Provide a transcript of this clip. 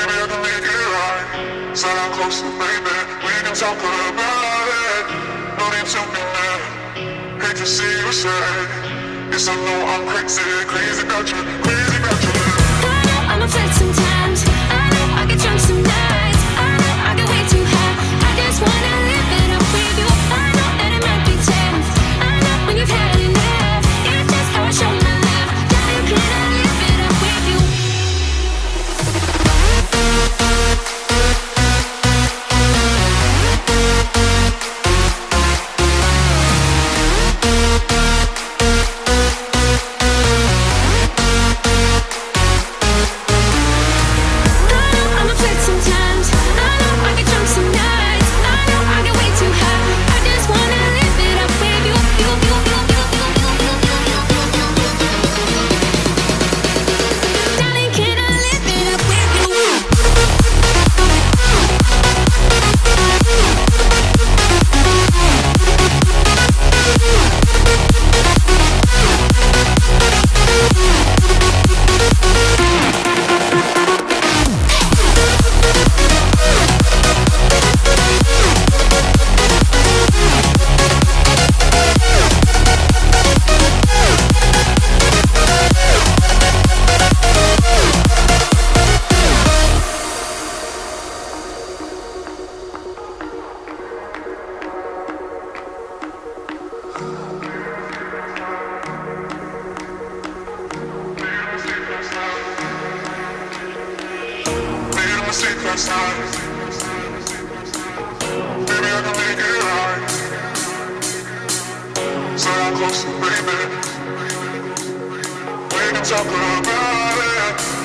Maybe I can make it right. Slide down closer, baby. We can talk about it. No need to be mad. Hate to see you say. Yes, I know I'm crazy, crazy about you, crazy about you. I know I'm a flirt sometimes. I know I get drunk some nights. I know I get way too high. I just wanna live it up with you. I know that it might be tough. I know when you've had enough. It's just how I show my love. Darling, can I live it up with you? Last night. Maybe I can make it right. Slide down closer, baby. We can talk about it.